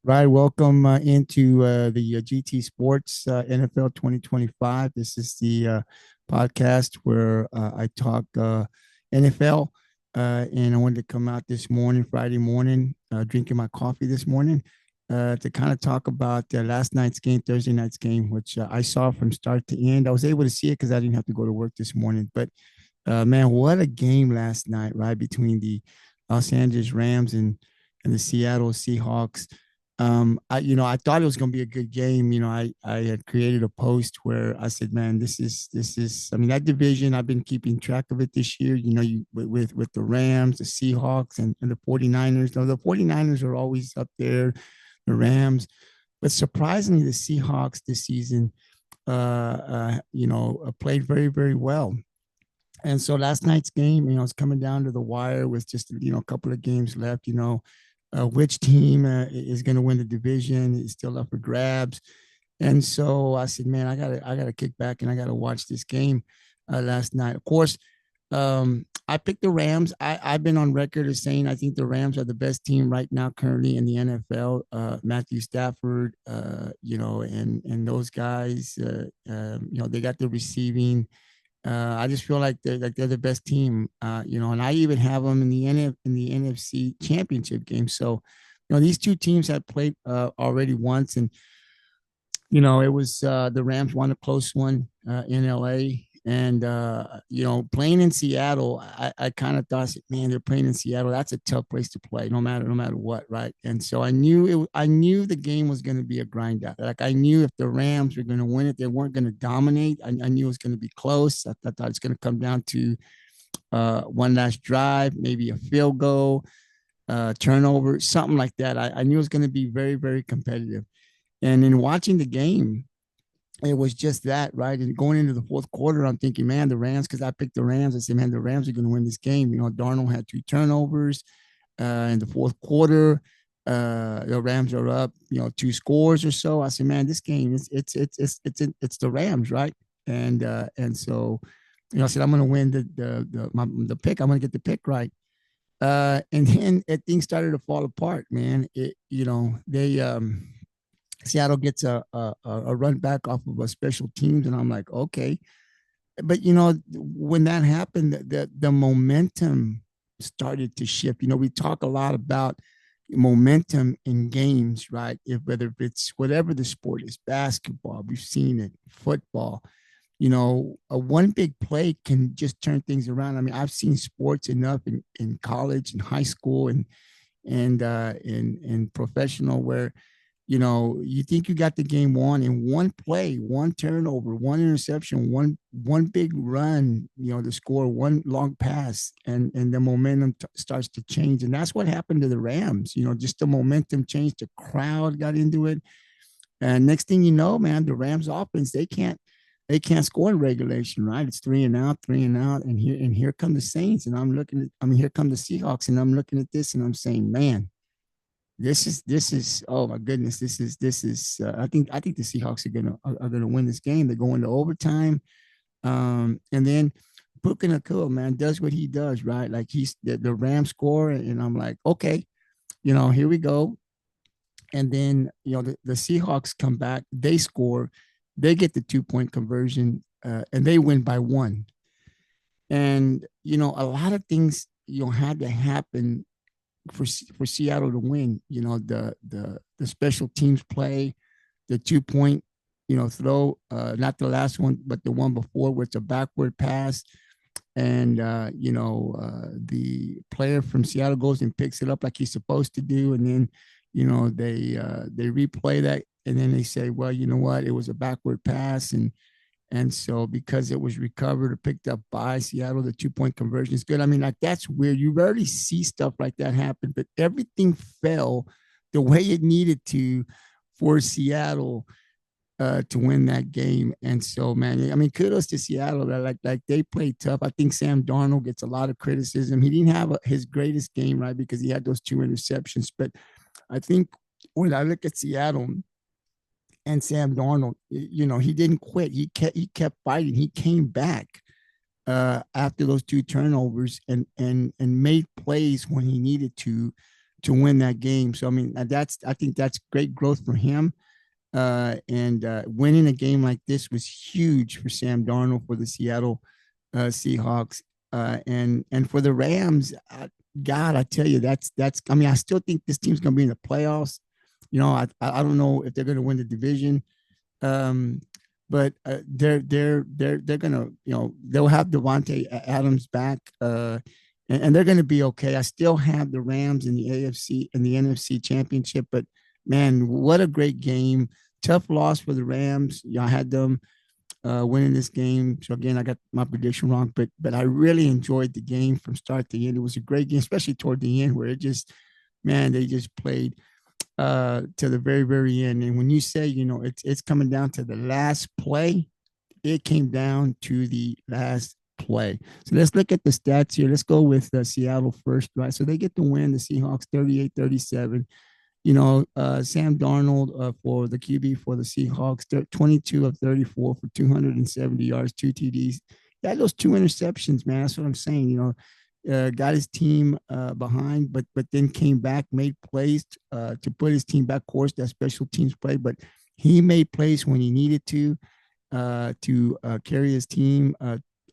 Right, welcome into the GT Sports NFL 2025. This is the podcast where I talk NFL, and I wanted to come out this morning, Friday morning, drinking my coffee this morning, to kind of talk about last night's game, Thursday night's game, which I saw from start to end. I was able to see it because I didn't have to go to work this morning. But man, what a game last night, right, between the Los Angeles Rams and the Seattle Seahawks. I thought it was going to be a good game. I had created a post where I said, man, this is I mean, that division, I've been keeping track of it this year, with the Rams, the Seahawks, and the 49ers. Now, the 49ers are always up there, the Rams, but surprisingly, the Seahawks this season, played very, very well. And so last night's game, it's coming down to the wire with just, a couple of games left, which team is going to win the division is still up for grabs. And so I said, man, I gotta kick back and I gotta watch this game last night. Of course, I picked the Rams. I've been on record as saying I think the Rams are the best team right now currently in the NFL. Matthew Stafford, and those guys, they got the receiving. I just feel like they're the best team, and I even have them in the NFC Championship game. So, these two teams have played already once, and it was the Rams won a close one in LA. And playing in Seattle, I kind of thought, man, they're playing in Seattle. That's a tough place to play, no matter what, right? And so I knew the game was going to be a grind out. Like I knew if the Rams were going to win it, they weren't going to dominate. I knew it was going to be close. I thought it's going to come down to one last drive, maybe a field goal, turnover, something like that. I knew it was going to be very, very competitive. And in watching the game, it was just that, right? And going into the fourth quarter, I'm thinking, man, the Rams, because I picked the Rams. I said, man, the Rams are going to win this game. Darnold had two turnovers in the fourth quarter. The Rams are up, two scores or so. I said, man, this game it's the Rams, right? And so, I said, I'm going to win the pick. I'm going to get the pick right. And then things started to fall apart, man. They Seattle gets a run back off of a special teams, and I'm like, okay. But when that happened, the momentum started to shift. We talk a lot about momentum in games, right? Whether it's whatever the sport is, basketball, we've seen it, football. A one big play can just turn things around. I mean, I've seen sports enough in college and high school and in professional where you think you got the game won in one play, one turnover, one interception, one big run, to score one long pass, and the momentum starts to change. And that's what happened to the Rams. Just the momentum changed. The crowd got into it, and next thing you know, man, the Rams offense they can't score in regulation, right? It's three and out, and here come the Saints, and here come the Seahawks, and I'm looking at this, and I'm saying, man, this is oh my goodness, this is I think the Seahawks are gonna win this game. They go into overtime, and then Puka Nacua, man, does what he does, right? Like he's the Rams score, and I'm like, okay, here we go. And then the Seahawks come back, they score, they get the 2-point conversion, and they win by one. And a lot of things had to happen for Seattle to win. The special teams play, the 2-point throw, not the last one, but the one before, where it's a backward pass, and the player from Seattle goes and picks it up like he's supposed to do, and then they replay that, and then they say, well, you know what, it was a backward pass, and so because it was recovered or picked up by Seattle, the 2-point conversion is good. I mean, like that's weird. You rarely see stuff like that happen, but everything fell the way it needed to for Seattle to win that game. And so, man, I mean, kudos to Seattle. Like they played tough. I think Sam Darnold gets a lot of criticism. He didn't have his greatest game, right, because he had those two interceptions. But I think when I look at Seattle and Sam Darnold, he didn't quit. He kept fighting. He came back after those two turnovers and made plays when he needed to to win that game. So I mean, I think that's great growth for him. And winning a game like this was huge for Sam Darnold for the Seattle Seahawks. And for the Rams, God, I tell you, that's. I mean, I still think this team's going to be in the playoffs. You know, I don't know if they're going to win the division, um, but they're going to, you know, they'll have Devontae Adams back, and they're going to be okay. I still have the Rams in the AFC and the NFC Championship, but man, what a great game! Tough loss for the Rams. I had them winning this game. So again, I got my prediction wrong, but I really enjoyed the game from start to end. It was a great game, especially toward the end where it just, man, they just played to the very, very end. And when you say, you know, it's coming down to the last play, it came down to the last play. So let's look at the stats here. Let's go with Seattle first, right? So they get the win, the Seahawks 38-37. You know, Sam Darnold for the QB for the Seahawks, 22 of 34 for 270 yards, two TDs. He had those two interceptions, man. That's what I'm saying. You know, got his team behind, but then came back, made plays to put his team back course, that special teams play. But he made plays when he needed to carry his team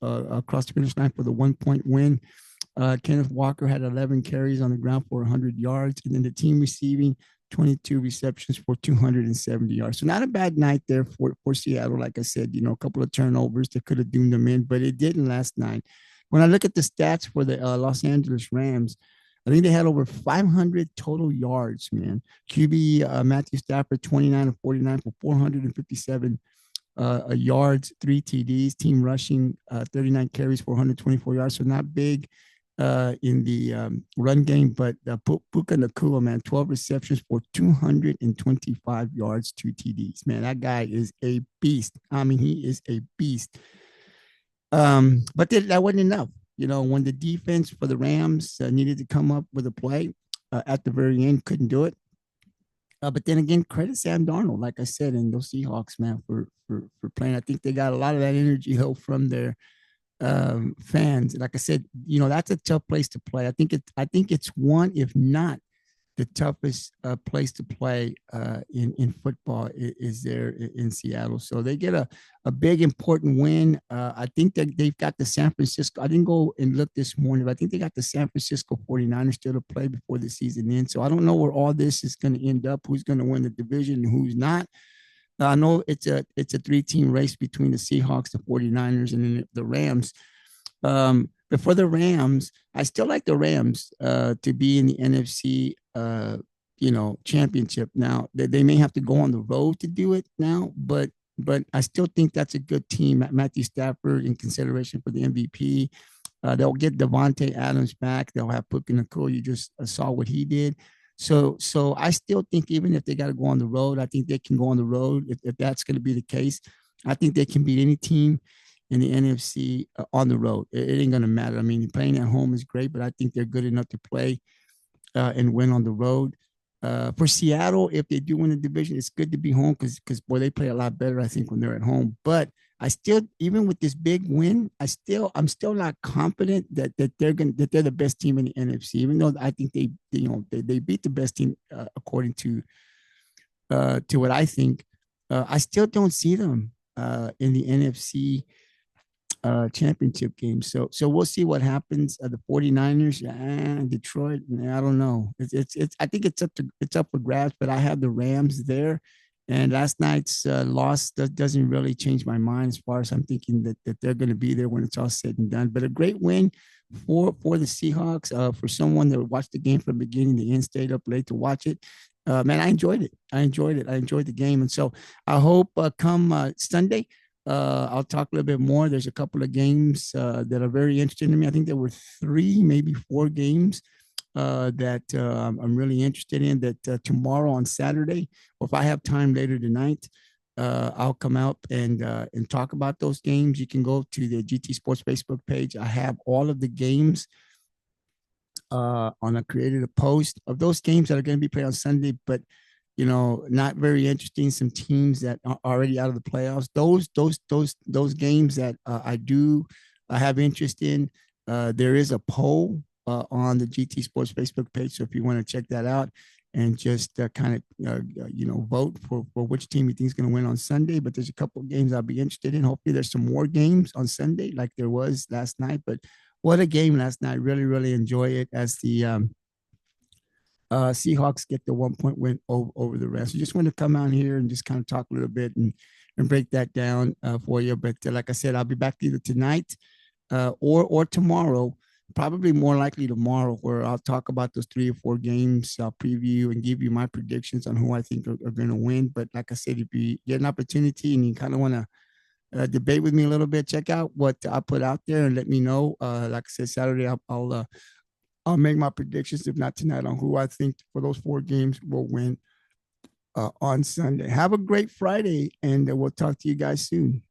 across the finish line for the 1 point win. Kenneth Walker had 11 carries on the ground for 100 yards, and then the team receiving 22 receptions for 270 yards. So not a bad night there for Seattle. Like I said, you know, a couple of turnovers that could have doomed them in, but it didn't last night. When I look at the stats for the Los Angeles Rams, I think they had over 500 total yards, man. QB Matthew Stafford, 29 of 49 for 457 yards, three TDs, team rushing 39 carries for 124 yards. So not big in the run game, but Puka Nacua, man, 12 receptions for 225 yards, two TDs. Man, that guy is a beast. I mean, he is a beast. But that wasn't enough. You know, when the defense for the Rams needed to come up with a play at the very end, couldn't do it. But then again, credit Sam Darnold, like I said, and those Seahawks, man, for playing. I think they got a lot of that energy though from their fans. Like I said, you know, that's a tough place to play. I think it's one, if not the toughest place to play in football is there in Seattle. So they get a big important win. I think that they've got the San Francisco. I didn't go and look this morning, but I think they got the San Francisco 49ers still to play before the season ends. So I don't know where all this is going to end up, who's going to win the division and who's not. I know it's a three-team race between the Seahawks, the 49ers, and then the Rams. But for the Rams, I still like the Rams to be in the NFC, you know, championship. Now they may have to go on the road to do it now, but I still think that's a good team. Matthew Stafford in consideration for the MVP. They'll get Devontae Adams back. They'll have Puka Nacua. You just saw what he did. So I still think even if they got to go on the road, I think they can go on the road if that's going to be the case. I think they can beat any team in the NFC on the road. It ain't going to matter. I mean, playing at home is great, but I think they're good enough to play and win on the road. For Seattle, if they do win the division, it's good to be home because boy, they play a lot better, I think, when they're at home. But I still, even with this big win, I'm still not confident that they're the best team in the NFC. Even though I think they beat the best team according to what I think. I still don't see them in the NFC championship game. So we'll see what happens. The 49ers, Detroit, I don't know. It's I think it's up for grabs, but I have the Rams there. And last night's loss doesn't really change my mind as far as I'm thinking that they're going to be there when it's all said and done. But a great win for the Seahawks. For someone that watched the game from beginning to end, stayed up late to watch it. Man, I enjoyed it. I enjoyed the game. And so I hope come Sunday, I'll talk a little bit more. There's a couple of games that are very interesting to me. I think there were 3, maybe 4 games that I'm really interested in. That tomorrow on Saturday, or if I have time later tonight, I'll come out and talk about those games. You can go to the GT Sports Facebook page. I have all of the games on. I created a post of those games that are going to be played on Sunday, but not very interesting. Some teams that are already out of the playoffs. Those games that I have interest in. There is a poll on the GT Sports Facebook page. So if you want to check that out and just kind of, vote for which team you think is going to win on Sunday. But there's a couple of games I'll be interested in. Hopefully there's some more games on Sunday like there was last night. But what a game last night. Really, really enjoy it as the Seahawks get the 1 point win over the rest. So just want to come out here and just kind of talk a little bit and break that down for you. But like I said, I'll be back either tonight or tomorrow. Probably more likely tomorrow, where I'll talk about those 3 or 4 games. I'll preview and give you my predictions on who I think are going to win. But like I said, if you get an opportunity and you kind of want to debate with me a little bit, check out what I put out there and let me know. Like I said, Saturday, I'll make my predictions, if not tonight, on who I think for those 4 games will win on Sunday. Have a great Friday, and we'll talk to you guys soon.